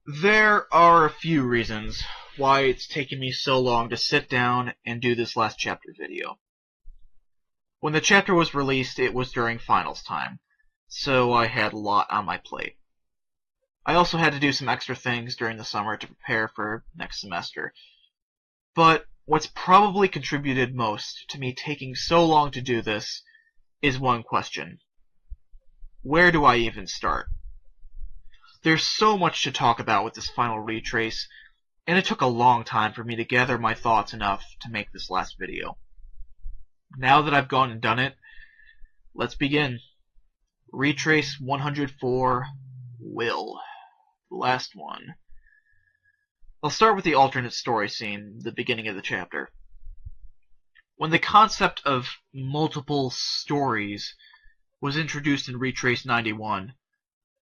There are a few reasons why it's taken me so long to sit down and do this last chapter video. When the chapter was released, it was during finals time, so I had a lot on my plate. I also had to do some extra things during the summer to prepare for next semester. But what's probably contributed most to me taking so long to do this is one question. Where do I even start? There's so much to talk about with this final retrace, and it took a long time for me to gather my thoughts enough to make this last video. Now that I've gone and done it, let's begin. Retrace 104, Will. The last one. I'll start with the alternate story scene, the beginning of the chapter. When the concept of multiple stories was introduced in Retrace 91,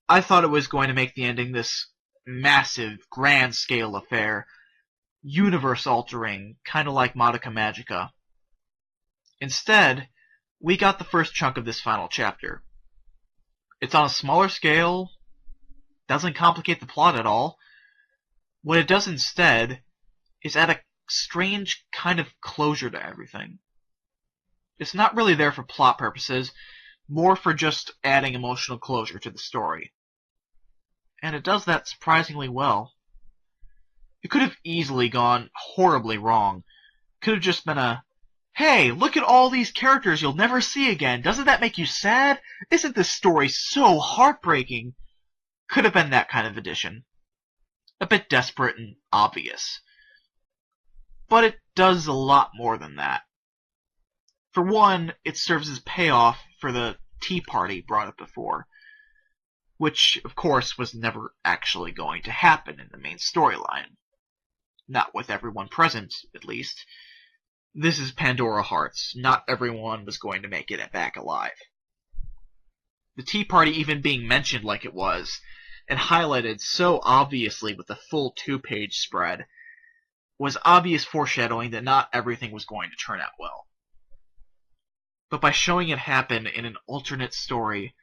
I thought it was going to make the ending this massive, grand-scale affair, universe-altering, kind of like Madoka Magica. Instead, we got the first chunk of this final chapter. It's on a smaller scale, doesn't complicate the plot at all. What it does instead is add a strange kind of closure to everything. It's not really there for plot purposes, more for just adding emotional closure to the story. And it does that surprisingly well. It could have easily gone horribly wrong. Could have just been a, hey, look at all these characters you'll never see again. Doesn't that make you sad? Isn't this story so heartbreaking? Could have been that kind of addition. A bit desperate and obvious. But it does a lot more than that. For one, it serves as payoff for the tea party brought up before, which, of course, was never actually going to happen in the main storyline. Not with everyone present, at least. This is Pandora Hearts. Not everyone was going to make it back alive. The tea party even being mentioned like it was, and highlighted so obviously with a full 2-page spread, was obvious foreshadowing that not everything was going to turn out well. But by showing it happen in an alternate story,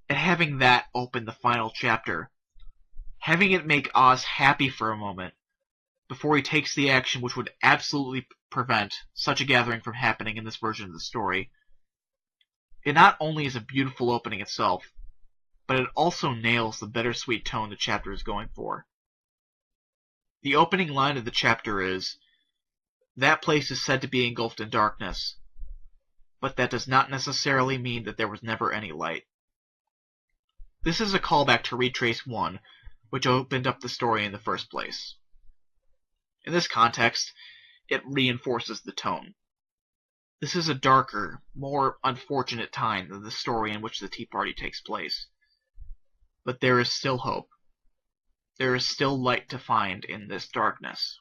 and having that open the final chapter, having it make Oz happy for a moment, before he takes the action which would absolutely prevent such a gathering from happening in this version of the story, it not only is a beautiful opening itself, but it also nails the bittersweet tone the chapter is going for. The opening line of the chapter is, "That place is said to be engulfed in darkness, but that does not necessarily mean that there was never any light." This is a callback to Retrace 1, which opened up the story in the first place. In this context, it reinforces the tone. This is a darker, more unfortunate time than the story in which the tea party takes place. But there is still hope. There is still light to find in this darkness.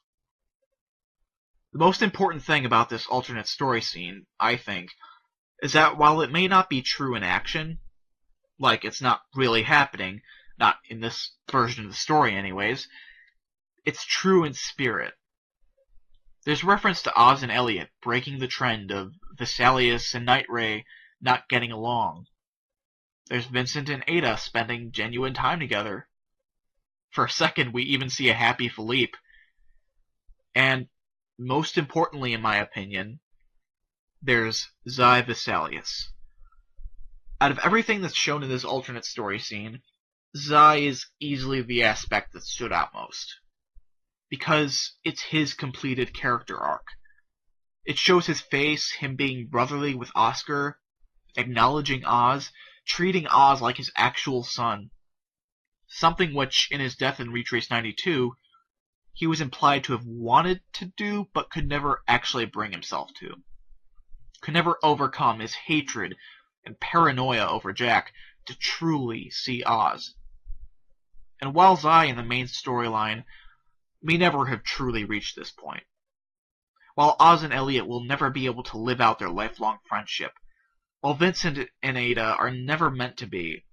The most important thing about this alternate story scene, I think, is that while it may not be true in action, like it's not really happening, not in this version of the story anyways, it's true in spirit. There's reference to Oz and Elliot breaking the trend of Vesalius and Night Ray not getting along. There's Vincent and Ada spending genuine time together. For a second, we even see a happy Philippe. And, most importantly in my opinion, there's Zai Vesalius. Out of everything that's shown in this alternate story scene, Zai is easily the aspect that stood out most. Because it's his completed character arc. It shows his face, him being brotherly with Oscar, acknowledging Oz, treating Oz like his actual son. Something which, in his death in Retrace 92, he was implied to have wanted to do, but could never actually bring himself to. Could never overcome his hatred and paranoia over Jack to truly see Oz. And while Zai in the main storyline may never have truly reached this point, while Oz and Elliot will never be able to live out their lifelong friendship, while Vincent and Ada are never meant to be,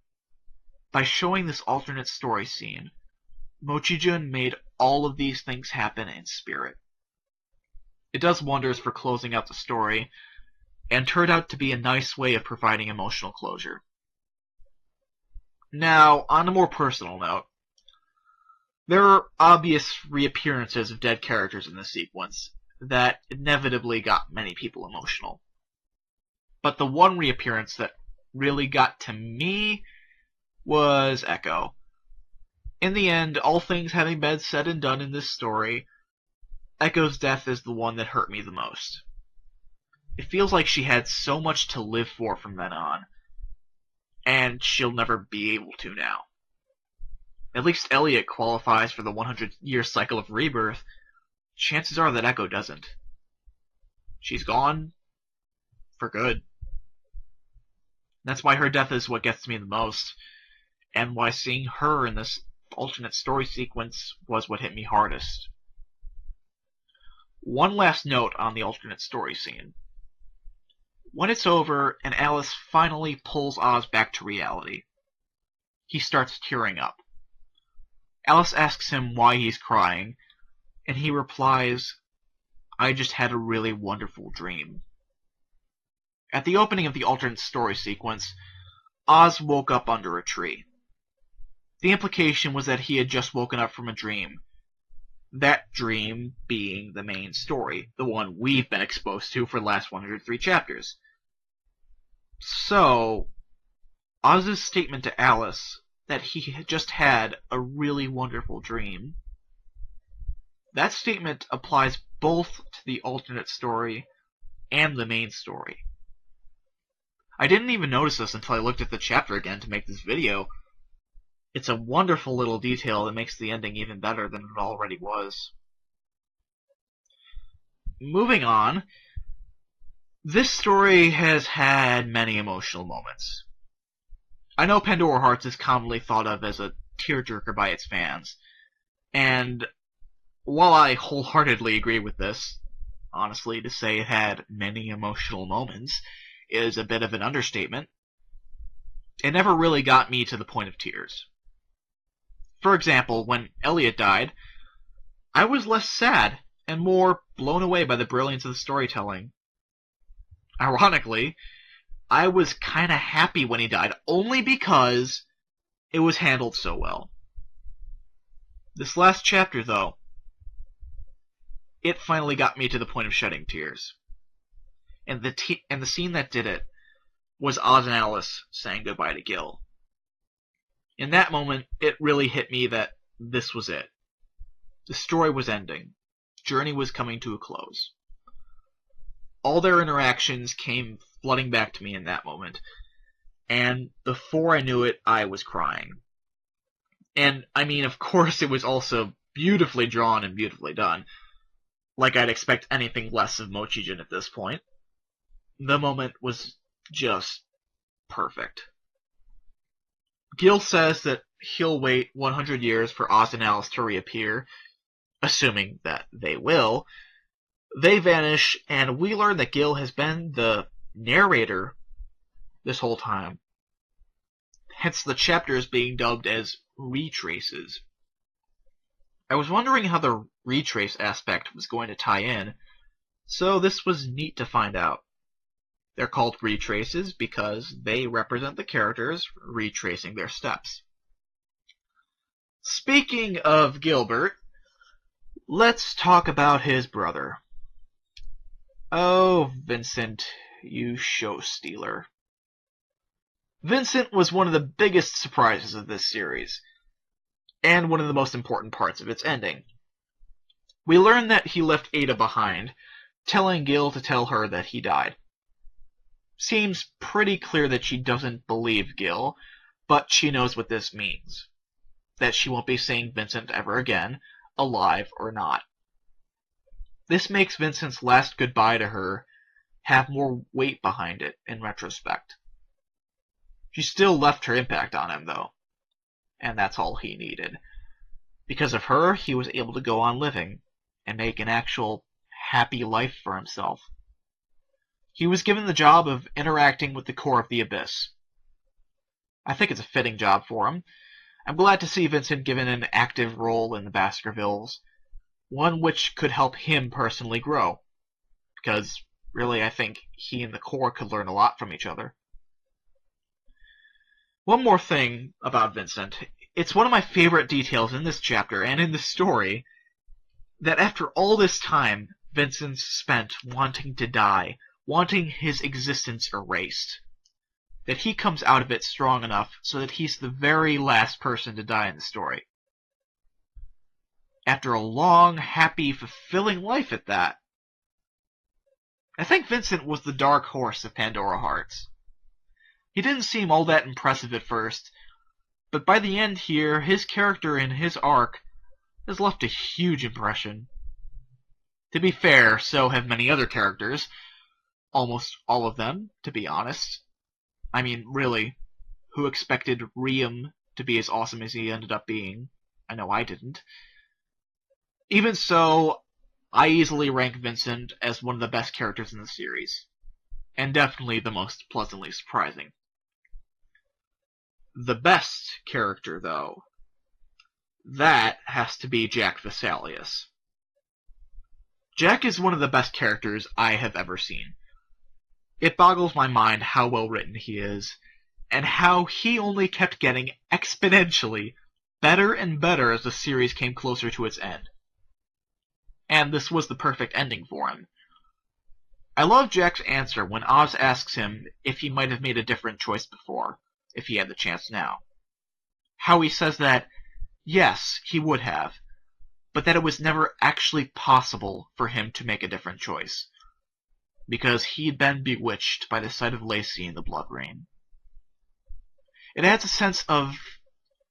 by showing this alternate story scene, Mochijun made all of these things happen in spirit. It does wonders for closing out the story, and turned out to be a nice way of providing emotional closure. Now, on a more personal note, There are obvious reappearances of dead characters in this sequence that inevitably got many people emotional. But the one reappearance that really got to me was Echo. In the end, all things having been said and done in this story, Echo's death is the one that hurt me the most. It feels like she had so much to live for from then on, and she'll never be able to now. At least Elliot qualifies for the 100-year cycle of rebirth. Chances are that Echo doesn't. She's gone for good. That's why her death is what gets me the most, and why seeing her in this alternate story sequence was what hit me hardest. One last note on the alternate story scene. When it's over and Alice finally pulls Oz back to reality, he starts tearing up. Alice asks him why he's crying, and he replies, "I just had a really wonderful dream." At the opening of the alternate story sequence, Oz woke up under a tree. The implication was that he had just woken up from a dream. That dream being the main story, the one we've been exposed to for the last 103 chapters. So, Oz's statement to Alice that he had just had a really wonderful dream, that statement applies both to the alternate story and the main story. I didn't even notice this until I looked at the chapter again to make this video. It's a wonderful little detail that makes the ending even better than it already was. Moving on, this story has had many emotional moments. I know Pandora Hearts is commonly thought of as a tearjerker by its fans, and while I wholeheartedly agree with this, honestly, to say it had many emotional moments is a bit of an understatement. It never really got me to the point of tears. For example, when Elliot died, I was less sad and more blown away by the brilliance of the storytelling. Ironically, I was kinda happy when he died, only because it was handled so well. This last chapter, though, it finally got me to the point of shedding tears. And the scene that did it was Oz and Alice saying goodbye to Gil. In that moment, it really hit me that this was it. The story was ending. Journey was coming to a close. All their interactions came flooding back to me in that moment, and before I knew it, I was crying. And, I mean, of course it was also beautifully drawn and beautifully done. Like I'd expect anything less of Mochijin at this point. The moment was just perfect. Gil says that he'll wait 100 years for Oz and Alice to reappear, assuming that they will. They vanish, and we learn that Gil has been the narrator this whole time. Hence the chapters being dubbed as retraces. I was wondering how the retrace aspect was going to tie in, so this was neat to find out. They're called retraces because they represent the characters retracing their steps. Speaking of Gilbert, let's talk about his brother. Oh, Vincent, you show stealer. Vincent was one of the biggest surprises of this series, and one of the most important parts of its ending. We learn that he left Ada behind, telling Gil to tell her that he died. Seems pretty clear that she doesn't believe Gil, but she knows what this means. That she won't be seeing Vincent ever again, alive or not. This makes Vincent's last goodbye to her have more weight behind it in retrospect. She still left her impact on him, though, and that's all he needed. Because of her, he was able to go on living and make an actual happy life for himself. He was given the job of interacting with the core of the Abyss. I think it's a fitting job for him. I'm glad to see Vincent given an active role in the Baskervilles, one which could help him personally grow. Because, really, I think he and the core could learn a lot from each other. One more thing about Vincent. It's one of my favorite details in this chapter and in the story that after all this time Vincent's spent wanting to die, wanting his existence erased, that he comes out of it strong enough so that he's the very last person to die in the story. After a long, happy, fulfilling life at that. I think Vincent was the dark horse of Pandora Hearts. He didn't seem all that impressive at first, but by the end here, his character and his arc has left a huge impression. To be fair, so have many other characters. Almost all of them, to be honest. I mean, really, who expected Riem to be as awesome as he ended up being? I know I didn't. Even so, I easily rank Vincent as one of the best characters in the series, and definitely the most pleasantly surprising. The best character, though, that has to be Jack Vesalius. Jack is one of the best characters I have ever seen. It boggles my mind how well written he is, and how he only kept getting exponentially better and better as the series came closer to its end. And this was the perfect ending for him. I love Jack's answer when Oz asks him if he might have made a different choice before, if he had the chance now. How he says that, yes, he would have, but that it was never actually possible for him to make a different choice, because he'd been bewitched by the sight of Lacey in the blood rain. It adds a sense of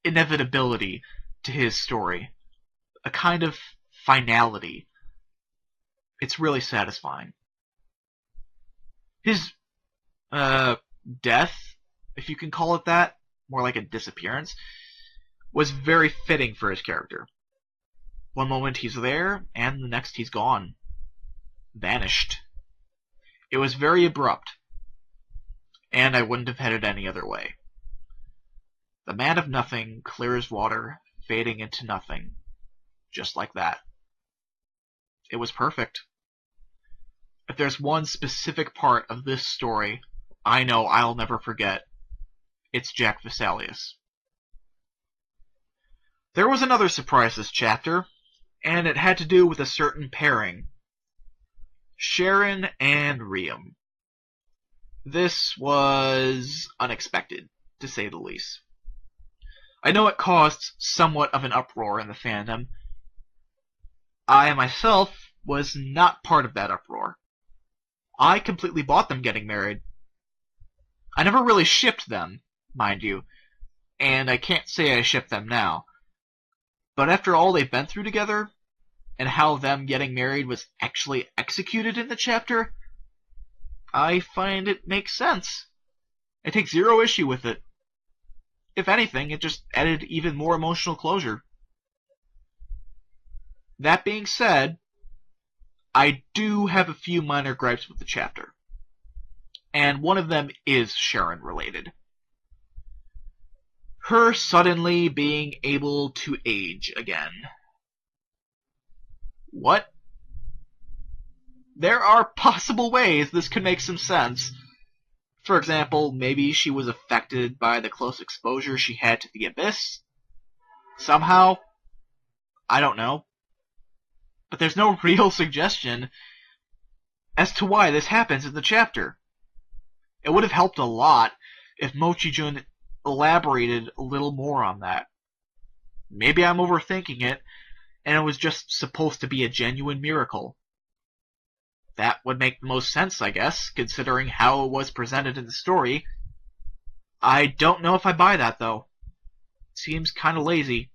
inevitability to his story, a kind of finality. It's really satisfying. His death, if you can call it that, more like a disappearance, was very fitting for his character. One moment he's there, and the next he's gone. Vanished. It was very abrupt, and I wouldn't have had it any other way. The man of nothing, clear as water, fading into nothing. Just like that. It was perfect. If there's one specific part of this story I know I'll never forget, it's Jack Vesalius. There was another surprise this chapter, and it had to do with a certain pairing. Sharon and Riem. This was unexpected, to say the least. I know it caused somewhat of an uproar in the fandom. I myself was not part of that uproar. I completely bought them getting married. I never really shipped them, mind you, and I can't say I ship them now. But after all they've been through together, and how them getting married was actually executed in the chapter, I find it makes sense. I take zero issue with it. If anything, it just added even more emotional closure. That being said, I do have a few minor gripes with the chapter. And one of them is Sharon related. Her suddenly being able to age again. What? There are possible ways this could make some sense. For example, maybe she was affected by the close exposure she had to the Abyss. Somehow. I don't know. But there's no real suggestion as to why this happens in the chapter. It would have helped a lot if Mochi-jun elaborated a little more on that. Maybe I'm overthinking it, and it was just supposed to be a genuine miracle. That would make the most sense, I guess, considering how it was presented in the story. I don't know if I buy that, though. It seems kind of lazy.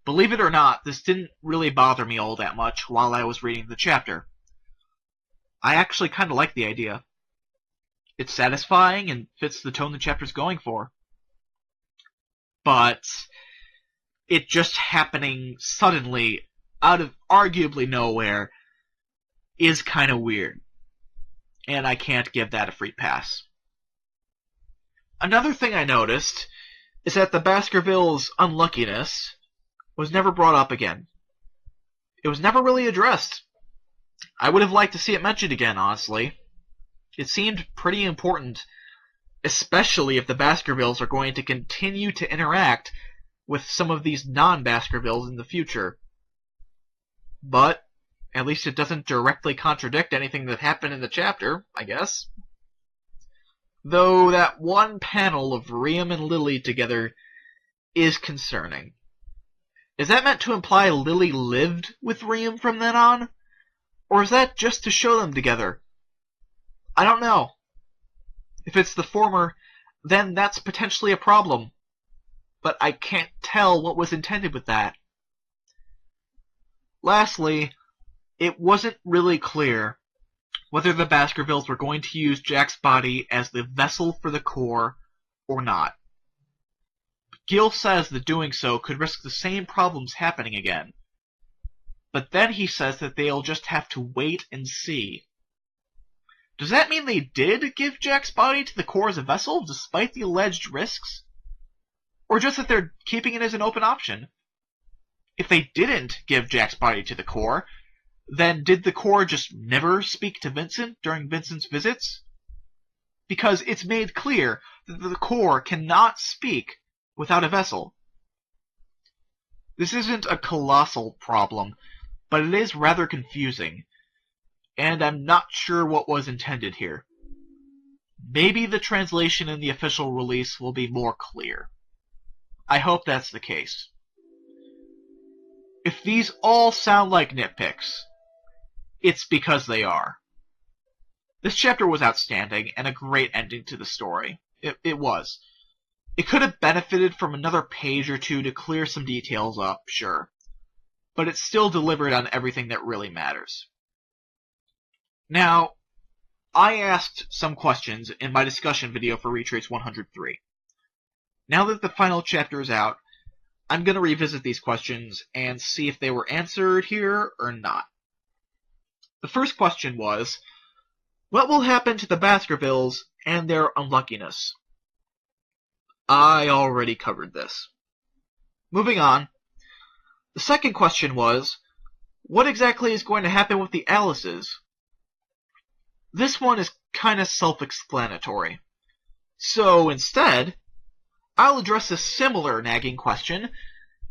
Believe it or not, this didn't really bother me all that much while I was reading the chapter. I actually kind of like the idea. It's satisfying and fits the tone the chapter's going for. But it just happening suddenly, out of arguably nowhere, is kind of weird. And I can't give that a free pass. Another thing I noticed is that the Baskervilles' unluckiness was never brought up again. It was never really addressed. I would have liked to see it mentioned again, honestly. It seemed pretty important, especially if the Baskervilles are going to continue to interact with some of these non-Baskervilles in the future. But at least it doesn't directly contradict anything that happened in the chapter, I guess. Though that one panel of Rhea and Lily together is concerning. Is that meant to imply Lily lived with Rhea from then on? Or is that just to show them together? I don't know. If it's the former, then that's potentially a problem. But I can't tell what was intended with that. Lastly, it wasn't really clear whether the Baskervilles were going to use Jack's body as the vessel for the core or not. Gil says that doing so could risk the same problems happening again. But then he says that they'll just have to wait and see. Does that mean they did give Jack's body to the core as a vessel, despite the alleged risks? Or just that they're keeping it as an open option? If they didn't give Jack's body to the core, then did the core just never speak to Vincent during Vincent's visits? Because it's made clear that the core cannot speak without a vessel. This isn't a colossal problem, but it is rather confusing, and I'm not sure what was intended here. Maybe the translation in the official release will be more clear. I hope that's the case. If these all sound like nitpicks, it's because they are. This chapter was outstanding and a great ending to the story. It was. It could have benefited from another page or two to clear some details up, sure. But it still delivered on everything that really matters. Now, I asked some questions in my discussion video for Retrace 103. Now that the final chapter is out, I'm going to revisit these questions and see if they were answered here or not. The first question was, what will happen to the Baskervilles and their unluckiness? I already covered this. Moving on, the second question was, what exactly is going to happen with the Alices? This one is kind of self-explanatory. So instead, I'll address a similar nagging question,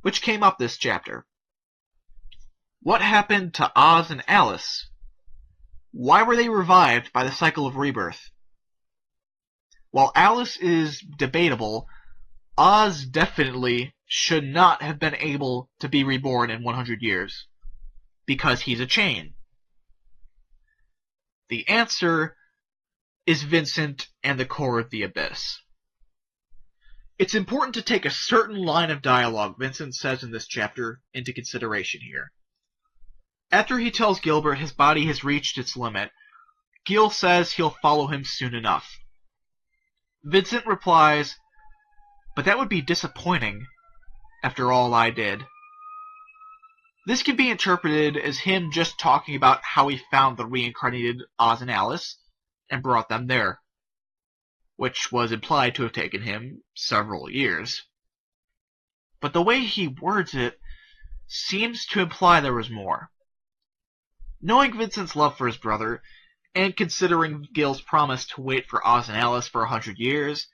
which came up this chapter. What happened to Oz and Alice? Why were they revived by the cycle of rebirth? While Alice is debatable, Oz definitely should not have been able to be reborn in 100 years, because he's a chain. The answer is Vincent and the core of the abyss. It's important to take a certain line of dialogue Vincent says in this chapter into consideration here. After he tells Gilbert his body has reached its limit, Gil says he'll follow him soon enough. Vincent replies, "But that would be disappointing, after all I did." This can be interpreted as him just talking about how he found the reincarnated Oz and Alice and brought them there, which was implied to have taken him several years. But the way he words it seems to imply there was more. Knowing Vincent's love for his brother, and considering Gil's promise to wait for Oz and Alice for 100 years,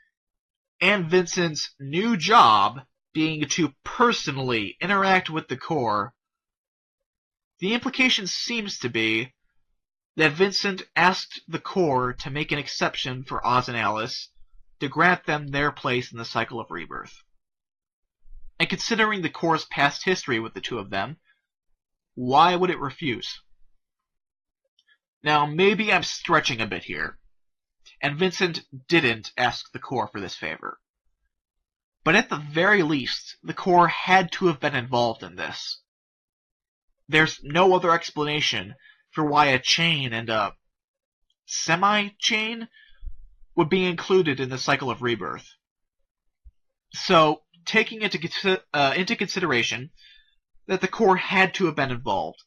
and Vincent's new job being to personally interact with the core, the implication seems to be that Vincent asked the core to make an exception for Oz and Alice to grant them their place in the cycle of rebirth. And considering the core's past history with the two of them, why would it refuse? Now, maybe I'm stretching a bit here, and Vincent didn't ask the core for this favor. But at the very least, the core had to have been involved in this. There's no other explanation for why a chain and a semi-chain would be included in the cycle of rebirth. So, taking into consideration that the core had to have been involved,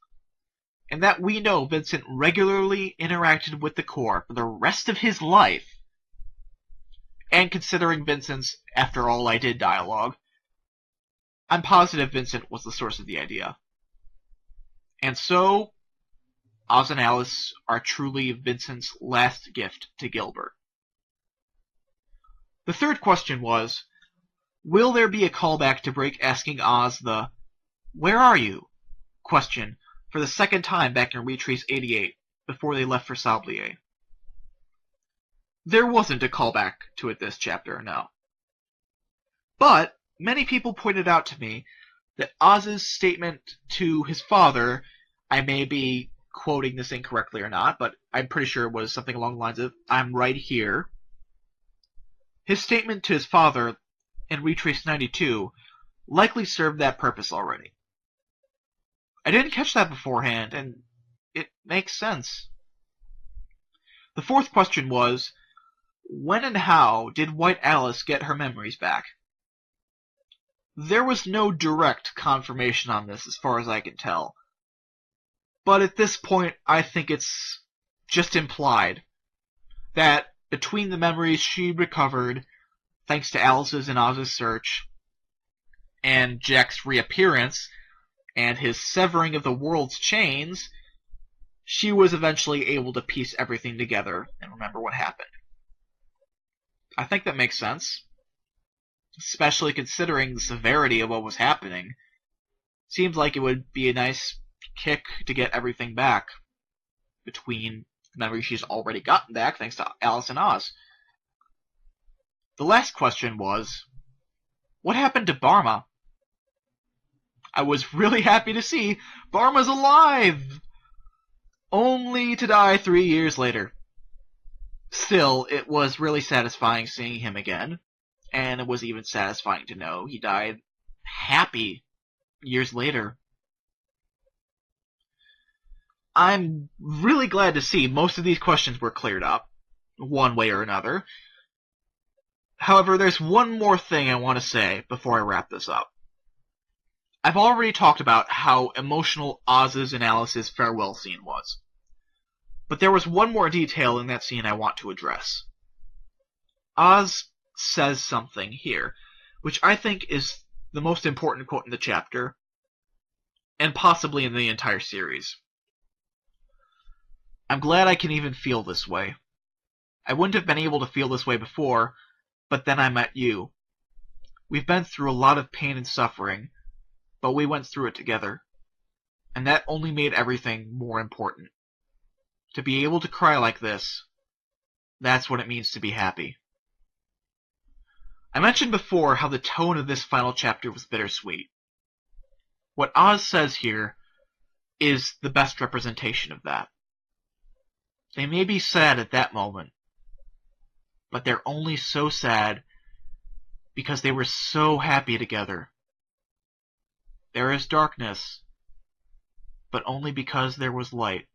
and that we know Vincent regularly interacted with the core for the rest of his life, and considering Vincent's "after all I did" dialogue, I'm positive Vincent was the source of the idea. And so, Oz and Alice are truly Vincent's last gift to Gilbert. The third question was, Will there be a callback to Break asking Oz the "Where are you?" question for the second time back in Retrace 88 before they left for Sablier? There wasn't a callback to it this chapter, no. But many people pointed out to me that Oz's statement to his father, I may be quoting this incorrectly or not, but I'm pretty sure it was something along the lines of, "I'm right here." His statement to his father in Retrace 92 likely served that purpose already. I didn't catch that beforehand, and it makes sense. The fourth question was, when and how did White Alice get her memories back? There was no direct confirmation on this as far as I can tell. But at this point, I think it's just implied that between the memories she recovered, thanks to Alice's and Oz's search, and Jack's reappearance, and his severing of the world's chains, she was eventually able to piece everything together and remember what happened. I think that makes sense, especially considering the severity of what was happening. Seems like it would be a nice kick to get everything back between the memories she's already gotten back thanks to Alice and Oz. The last question was, what happened to Barma? I was really happy to see Barma's alive! Only to die 3 years later. Still, it was really satisfying seeing him again, and it was even satisfying to know he died happy years later. I'm really glad to see most of these questions were cleared up, one way or another. However, there's one more thing I want to say before I wrap this up. I've already talked about how emotional Oz's and Alice's farewell scene was. But there was one more detail in that scene I want to address. Oz says something here, which I think is the most important quote in the chapter, and possibly in the entire series. I'm glad I can even feel this way. I wouldn't have been able to feel this way before, but then I met you. We've been through a lot of pain and suffering, but we went through it together. And that only made everything more important. To be able to cry like this, that's what it means to be happy. I mentioned before how the tone of this final chapter was bittersweet. What Oz says here is the best representation of that. They may be sad at that moment, but they're only so sad because they were so happy together. There is darkness, but only because there was light.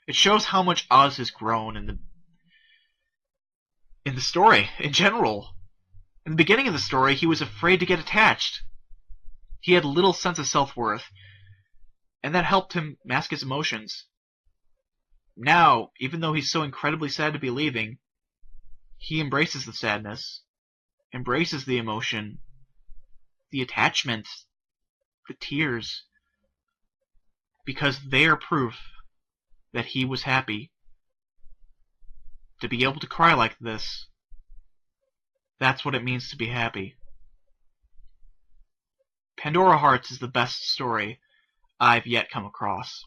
It shows how much Oz has grown in the story, in general. In the beginning of the story, he was afraid to get attached. He had little sense of self-worth, and that helped him mask his emotions. Now, even though he's so incredibly sad to be leaving, he embraces the sadness, embraces the emotion, the attachment, the tears, because they are proof that he was happy. To be able to cry like this, that's what it means to be happy. Pandora Hearts is the best story I've yet come across.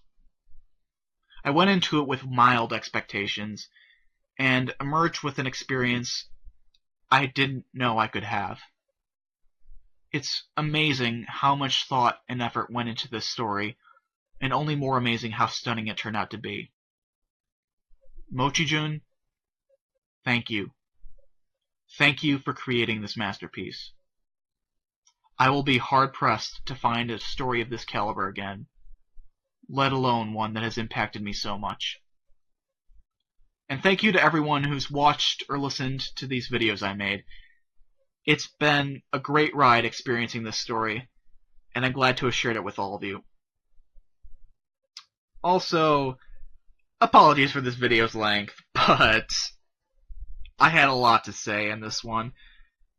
I went into it with mild expectations, and emerged with an experience I didn't know I could have. It's amazing how much thought and effort went into this story, and only more amazing how stunning it turned out to be. Mochi-jun, thank you. Thank you for creating this masterpiece. I will be hard-pressed to find a story of this caliber again, let alone one that has impacted me so much. And thank you to everyone who's watched or listened to these videos I made. It's been a great ride experiencing this story, and I'm glad to have shared it with all of you. Also, apologies for this video's length, but I had a lot to say in this one.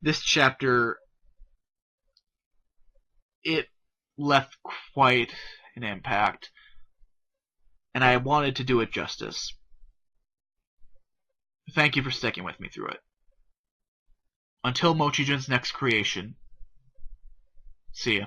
This chapter, it left quite an impact, and I wanted to do it justice. Thank you for sticking with me through it. until Mochijin's next creation. See ya.